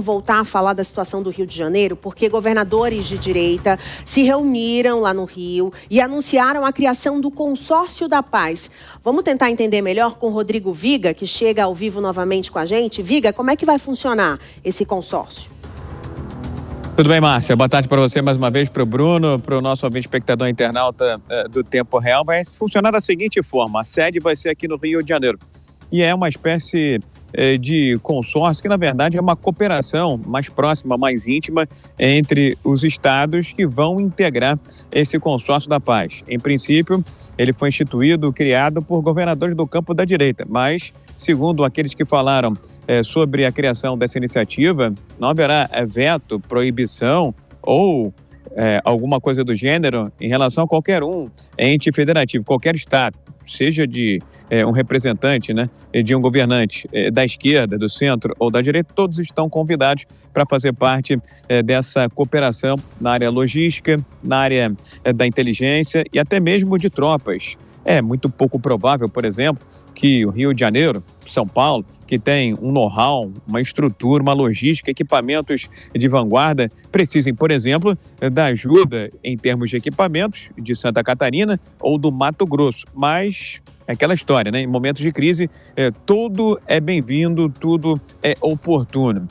voltar a falar da situação do Rio de Janeiro, porque governadores de direita se reuniram lá no Rio e anunciaram a criação do Consórcio da Paz. Vamos tentar entender melhor com o Rodrigo Viga, que chega ao vivo novamente com a gente. Viga, como é que vai funcionar esse consórcio? Tudo bem, Márcia? Boa tarde para você mais uma vez, para o Bruno, para o nosso ouvinte espectador internauta do Tempo Real. Vai funcionar da seguinte forma: a sede vai ser aqui no Rio de Janeiro. E é uma espécie de consórcio que, na verdade, é uma cooperação mais próxima, mais íntima entre os estados que vão integrar esse consórcio da paz. Em princípio, ele foi instituído, criado por governadores do campo da direita, mas, segundo aqueles que falaram sobre a criação dessa iniciativa, não haverá veto, proibição ou alguma coisa do gênero em relação a qualquer ente federativo, qualquer estado, seja de um representante, de um governante da esquerda, do centro ou da direita, todos estão convidados para fazer parte dessa cooperação na área logística, na área da inteligência e até mesmo de tropas. É muito pouco provável, por exemplo, que o Rio de Janeiro, São Paulo, que tem um know-how, uma estrutura, uma logística, equipamentos de vanguarda, precisem, por exemplo, da ajuda em termos de equipamentos de Santa Catarina ou do Mato Grosso. Mas é aquela história, em momentos de crise, tudo é bem-vindo, tudo é oportuno.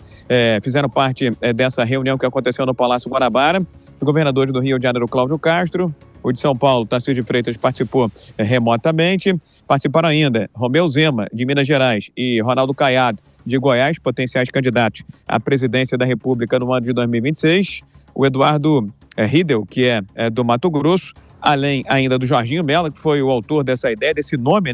Fizeram parte dessa reunião que aconteceu no Palácio Guanabara, o governador do Rio de Janeiro, Cláudio Castro. O de São Paulo, Tarcísio de Freitas, participou remotamente. Participaram ainda Romeu Zema, de Minas Gerais, e Ronaldo Caiado, de Goiás, potenciais candidatos à presidência da República no ano de 2026. O Eduardo Riedel, que é do Mato Grosso, além ainda do Jorginho Mello, que foi o autor dessa ideia, desse nome,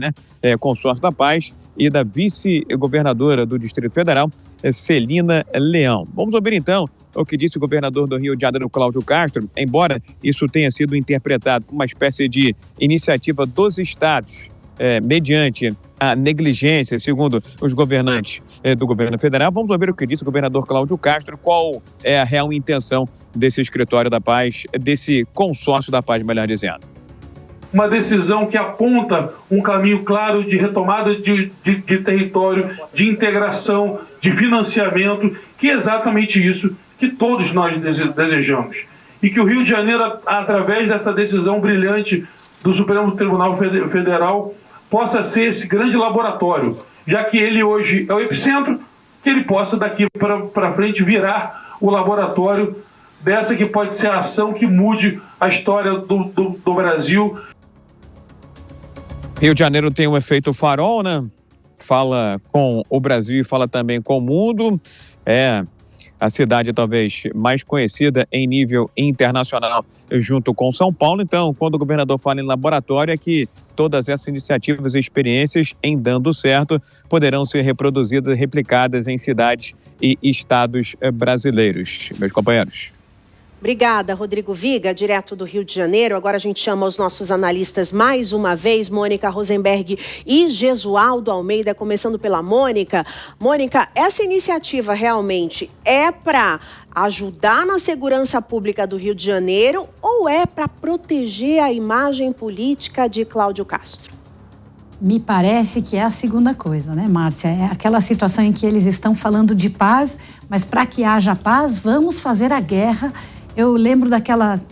Consórcio da Paz, e da vice-governadora do Distrito Federal, Celina Leão. Vamos ouvir então o que disse o governador do Rio de Janeiro, Cláudio Castro, embora isso tenha sido interpretado como uma espécie de iniciativa dos estados, mediante a negligência, segundo os governantes do governo federal. Vamos ouvir o que disse o governador Cláudio Castro, qual é a real intenção desse escritório da paz, desse consórcio da paz, melhor dizendo. Uma decisão que aponta um caminho claro de retomada de território, de integração, de financiamento, que é exatamente isso que todos nós desejamos. E que o Rio de Janeiro, através dessa decisão brilhante do Supremo Tribunal Federal, possa ser esse grande laboratório, já que ele hoje é o epicentro, que ele possa daqui para frente virar o laboratório dessa que pode ser a ação que mude a história do Brasil. Rio de Janeiro tem um efeito farol, Fala com o Brasil e fala também com o mundo. É a cidade talvez mais conhecida em nível internacional junto com São Paulo. Então, quando o governador fala em laboratório, é que todas essas iniciativas e experiências, em dando certo, poderão ser reproduzidas e replicadas em cidades e estados brasileiros. Meus companheiros. Obrigada, Rodrigo Viga, direto do Rio de Janeiro. Agora a gente chama os nossos analistas mais uma vez, Mônica Rosenberg e Jesualdo Almeida, começando pela Mônica. Mônica, essa iniciativa realmente é para ajudar na segurança pública do Rio de Janeiro ou é para proteger a imagem política de Cláudio Castro? Me parece que é a segunda coisa, Márcia? É aquela situação em que eles estão falando de paz, mas para que haja paz, vamos fazer a guerra. Eu lembro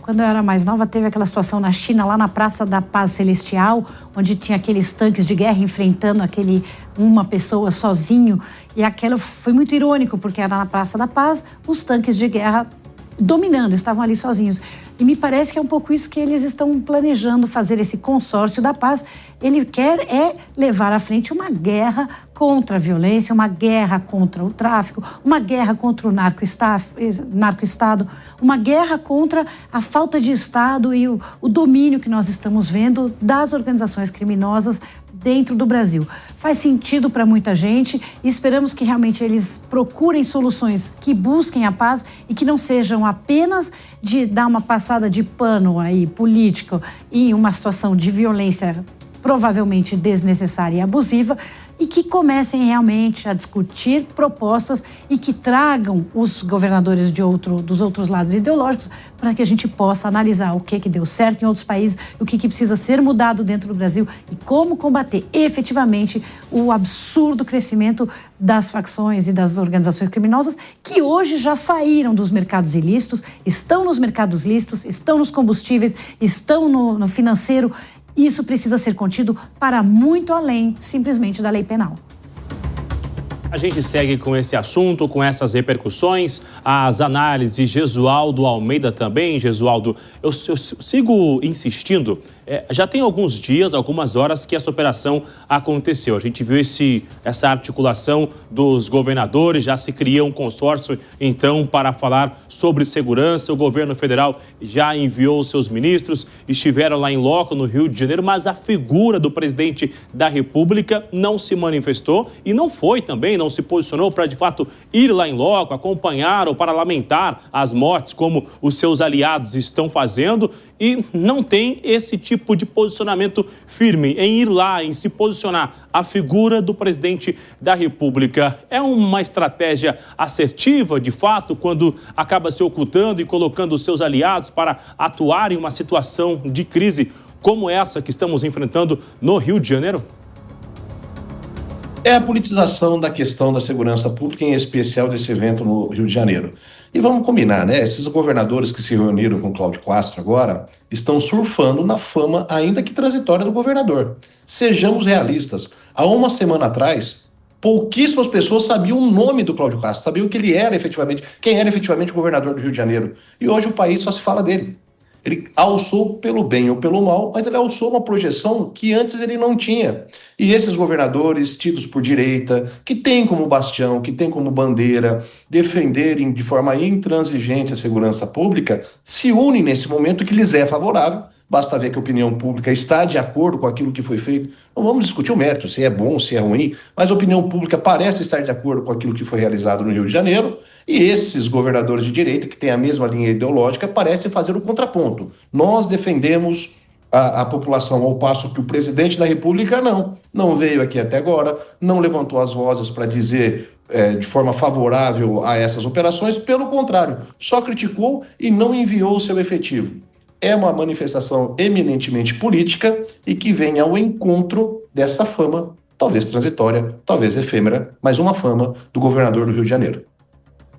quando eu era mais nova, teve aquela situação na China, lá na Praça da Paz Celestial, onde tinha aqueles tanques de guerra enfrentando uma pessoa sozinho. E aquilo foi muito irônico, porque era na Praça da Paz, os tanques de guerra dominando, estavam ali sozinhos. E me parece que é um pouco isso que eles estão planejando fazer, esse consórcio da paz. Ele quer levar à frente uma guerra contra a violência, uma guerra contra o tráfico, uma guerra contra o narco-estado, uma guerra contra a falta de Estado e o domínio que nós estamos vendo das organizações criminosas dentro do Brasil. Faz sentido para muita gente e esperamos que realmente eles procurem soluções que busquem a paz e que não sejam apenas de dar uma passada de pano político em uma situação de violência provavelmente desnecessária e abusiva, e que comecem realmente a discutir propostas e que tragam os governadores dos outros lados ideológicos para que a gente possa analisar o que deu certo em outros países, o que precisa ser mudado dentro do Brasil e como combater efetivamente o absurdo crescimento das facções e das organizações criminosas que hoje já saíram dos mercados ilícitos, estão nos mercados lícitos, estão nos combustíveis, estão no financeiro. Isso precisa ser contido para muito além simplesmente da lei penal. A gente segue com esse assunto, com essas repercussões, as análises. Gesualdo Almeida também. Gesualdo, eu sigo insistindo. Já tem alguns dias, algumas horas que essa operação aconteceu. A gente viu essa articulação dos governadores, já se cria um consórcio, então, para falar sobre segurança. O governo federal já enviou seus ministros, estiveram lá em loco, no Rio de Janeiro, mas a figura do presidente da República não se manifestou e não se posicionou para, de fato, ir lá em loco, acompanhar ou para lamentar as mortes, como os seus aliados estão fazendo, e não tem esse tipo de posicionamento firme em ir lá, em se posicionar. A figura do presidente da República é uma estratégia assertiva, de fato, quando acaba se ocultando e colocando os seus aliados para atuar em uma situação de crise como essa que estamos enfrentando no Rio de Janeiro? É a politização da questão da segurança pública, em especial desse evento no Rio de Janeiro. E vamos combinar, né? Esses governadores que se reuniram com Cláudio Castro agora estão surfando na fama, ainda que transitória, do governador. Sejamos realistas. Há uma semana atrás, pouquíssimas pessoas sabiam o nome do Cláudio Castro, sabiam que ele era efetivamente, quem era efetivamente o governador do Rio de Janeiro. E hoje o país só se fala dele. Ele alçou pelo bem ou pelo mal, mas ele alçou uma projeção que antes ele não tinha. E esses governadores tidos por direita, que têm como bastião, que têm como bandeira defenderem de forma intransigente a segurança pública, se unem nesse momento que lhes é favorável. Basta ver que a opinião pública está de acordo com aquilo que foi feito. Não vamos discutir o mérito, se é bom, se é ruim, mas a opinião pública parece estar de acordo com aquilo que foi realizado no Rio de Janeiro, e esses governadores de direita, que têm a mesma linha ideológica, parecem fazer o contraponto. Nós defendemos a população, ao passo que o presidente da República não veio aqui até agora, não levantou as vozes para dizer de forma favorável a essas operações, pelo contrário, só criticou e não enviou o seu efetivo. É uma manifestação eminentemente política e que vem ao encontro dessa fama, talvez transitória, talvez efêmera, mas uma fama do governador do Rio de Janeiro.